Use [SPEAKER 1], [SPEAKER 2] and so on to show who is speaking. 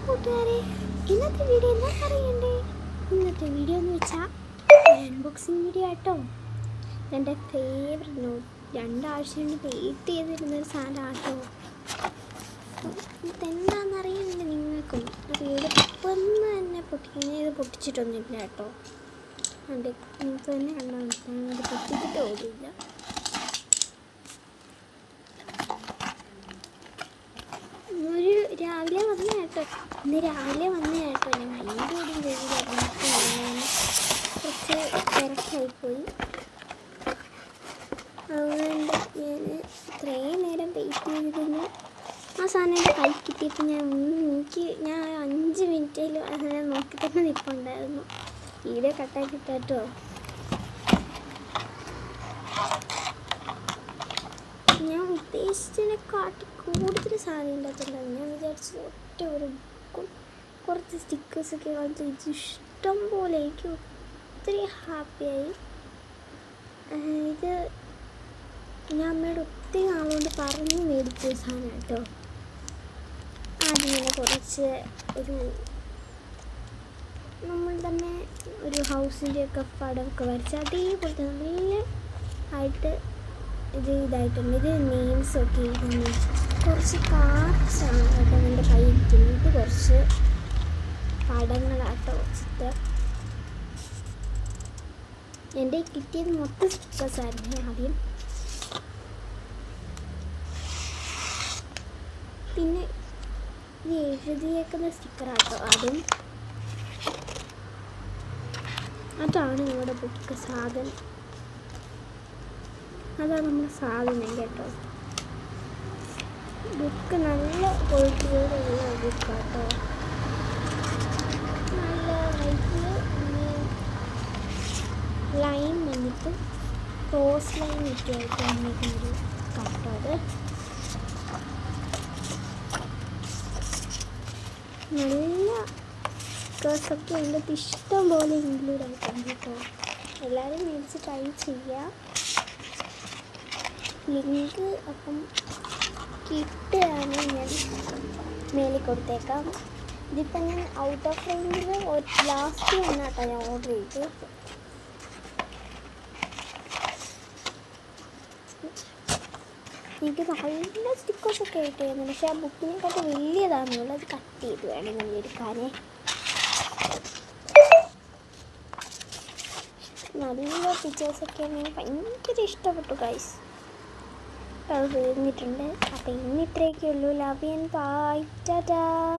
[SPEAKER 1] കൂട്ടുകാരെ, ഇന്നത്തെ വീഡിയോ എന്താ പറയണ്ടേ? ഇന്നത്തെ വീഡിയോ എന്ന് വെച്ചാൽ അൺബോക്സിങ് വീഡിയോ ആട്ടോ. എൻ്റെ ഫേവറേറ്റ് നോട്ട് 2 ആഴ്ച കൊണ്ട് വെയിറ്റ് ചെയ്തിരുന്നൊരു സാധനം ആട്ടോ. ഇതെന്താണെന്നറിയണ്ടേ നിങ്ങൾക്കും? വീഡിയോ പെട്ടെന്ന് തന്നെ ഇത് പൊട്ടിച്ചിട്ടൊന്നുമില്ല കേട്ടോ. അത് നിങ്ങൾക്ക് തന്നെ കണ്ടാൽ ഇത് പൊട്ടിച്ചിട്ട് ഓടില്ല. രാവിലെ വന്ന കേട്ടോ, ഇന്ന് രാവിലെ വന്ന കേട്ടോ. ഞാൻ മൈൻഡോടും കുറച്ച് തിരക്കായിപ്പോയി. അതുകൊണ്ട് ഞാൻ ഇത്രയും നേരം വെയിറ്റ് ചെയ്തിരുന്നു. ആ സാധനം എൻ്റെ കൈ കിട്ടിയപ്പോൾ ഞാൻ 5 മിനിറ്റിൽ അങ്ങനെ നോക്കി തന്നെ നിൽപ്പുണ്ടായിരുന്നു. വീഡിയോ കട്ടാക്കി കേട്ടോ. ഞാൻ ഉദ്ദേശിച്ചതിനെക്കാട്ടി കൂടുതൽ സാധനം ഉണ്ടാക്കിയിട്ടുണ്ടായിരുന്നു. ഞാൻ വിചാരിച്ചു ഒറ്റ ഒരു ബുക്കും കുറച്ച് സ്റ്റിക്കേഴ്സൊക്കെ കളിച്ച് ഇത് ഇഷ്ടം പോലെ. എനിക്ക് ഒത്തിരി ഹാപ്പിയായി. ഇത് ഞാൻ അമ്മയോട് ഒത്തിരി നാളുകൊണ്ട് പറഞ്ഞ് മേടിച്ച സാധനം കേട്ടോ. ആദ്യം കുറച്ച് നമ്മൾ തന്നെ ഒരു ഹൗസിൻ്റെയൊക്കെ പടമൊക്കെ വരച്ച് അതേപോലത്തെ നല്ല ആയിട്ട് ഇതായിട്ടുണ്ട്. ഇത് നെയിംസൊക്കെ എഴുതുന്നു. കുറച്ച് കാർഡ്സാണ് കേട്ടോ എൻ്റെ കയ്യിരിക്കുന്നത്. ഇത് കുറച്ച് പടങ്ങളാട്ടോ. എൻ്റെ കിട്ടിയത് മൊത്തം സ്റ്റിക്കേഴ്സായിരുന്നു ആദ്യം. പിന്നെ ഇത് എഴുതിയേക്കുന്ന സ്റ്റിക്കറാട്ടോ അതാണ് നമ്മുടെ ബുക്ക് സാധനം. അതാണ് നമ്മുടെ സാധനം കേട്ടോ. ബുക്ക് നല്ല ക്വാളിറ്റിയോടുള്ള ബുക്കാട്ടോ. നല്ല വൈറ്റ് ലൈൻ വന്നിട്ട് ക്രോസ് ലൈൻ ഒക്കെയായിട്ട് വന്നിട്ടൊരു കേട്ടോ. അത് നല്ല സ്റ്റിക്കേഴ്സൊക്കെ ഉണ്ട്. ഇഷ്ടം പോലെ ഇൻക്ലൂഡ് ആയിട്ടുണ്ട് കേട്ടോ. എല്ലാവരും മേടിച്ച് ട്രൈ ചെയ്യുക. ലിങ്ക് അപ്പം കിട്ടുകയാണ് ഞാൻ മേലെ കൊടുത്തേക്കാം. ഇതിപ്പം ഞാൻ ഔട്ട് ഓഫ് റേഞ്ചിൽ ലാസ്റ്റ് വന്നാട്ടോ ഞാൻ ഓർഡർ ചെയ്ത്. എനിക്ക് നല്ല സ്റ്റിക്കേഴ്സൊക്കെ ആയിട്ട് ചെയ്യുന്നുണ്ട്. പക്ഷേ ആ ബുക്കിനെക്കാട്ട് വലിയതാണെന്നുള്ളത് അത് കട്ട് ചെയ്ത് വേണം എടുക്കാനേ. നല്ല പിക്ചേഴ്സൊക്കെ എനിക്ക് ഭയങ്കര ഇഷ്ടപ്പെട്ടു ഗൈസ്. അത് തീർന്നിട്ടുണ്ട്. അപ്പോൾ ഇന്ന് ഇത്രയൊക്കെ ഉള്ളൂ. Love you and bye. Tata.